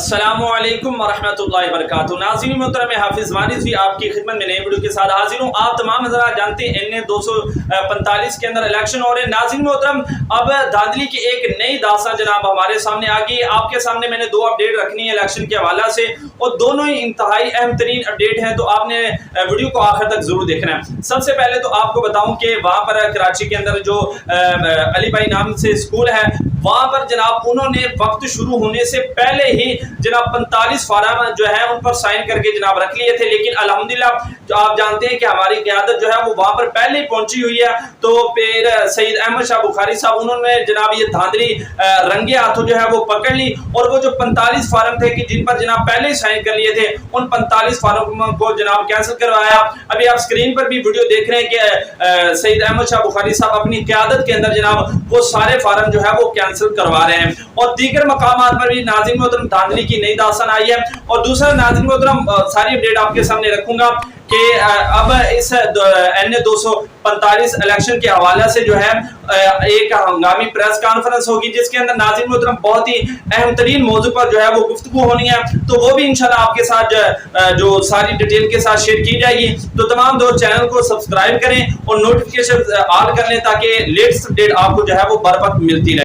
السلام علیکم ورحمۃ اللہ وبرکاتہ۔ ناظرین محترم، حافظ وارث بھی آپ کی خدمت میں نئے ویڈیو کے ساتھ حاضر ہوں۔ آپ تمام حضرات جانتے ہیں NA 245 کے اندر الیکشن ہو رہے ہیں۔ ناظرین محترم، اب دھاندلی کی ایک نئی داستان جناب ہمارے سامنے آ گئی ہے۔ آپ کے سامنے میں نے دو اپڈیٹ رکھنی ہے الیکشن کے حوالہ سے، اور دونوں ہی انتہائی اہم ترین اپڈیٹ ہیں، تو آپ نے ویڈیو کو آخر تک ضرور دیکھنا ہے۔ سب سے پہلے تو آپ کو بتاؤں کہ وہاں پر کراچی کے اندر جو علی بھائی نام سے اسکول ہے، وہاں پر جناب انہوں نے وقت شروع ہونے سے پہلے ہی جناب 45 فارم جو ہے ان پر سائن کر کے جناب رکھ لیے تھے، لیکن الحمدللہ جو آپ جانتے ہیں کہ ہماری قیادت جو ہے وہ وہاں پر پہلے ہی پہنچی ہوئی ہے، تو پھر سید احمد شاہ بخاری صاحب انہوں نے جناب یہ دھاندلی رنگے ہاتھوں جو ہے وہ پکڑ لی، اور وہ جو 45 فارم تھے کہ جن پر جناب پہلے ہی سائن کر لیے تھے، ان 45 فارم کو جناب کینسل کروایا۔ ابھی آپ اسکرین پر بھی ویڈیو دیکھ رہے ہیں کہ سید احمد شاہ بخاری صاحب اپنی قیادت کے اندر جناب وہ سارے فارم جو ہے وہ کینسل کروا رہے ہیں، اور دیگر مقامات پر بھی ناظرین محترم دھاندلی کی نئی داستان آئی ہے۔ اور دوسرا ناظرین محترم، ساری اپڈیٹ آپ کے سامنے رکھوں گا کہ اب اس NA 245 الیکشن کے حوالے سے جو ہے ایک ہنگامی پریس کانفرنس ہوگی، جس کے اندر ناظرین محترم بہت ہی اہم ترین موضوع پر جو ہے وہ گفتگو ہونی ہے، تو وہ بھی انشاءاللہ آپ کے ساتھ جو ساری ڈیٹیل کے ساتھ شیئر کی جائے گی۔ تو تمام دوست چینل کو سبسکرائب کریں اور نوٹیفیکیشن آل کر لیں، تاکہ لیٹسٹ اپڈیٹ آپ کو جو ہے وہ بر وقت ملتی رہے۔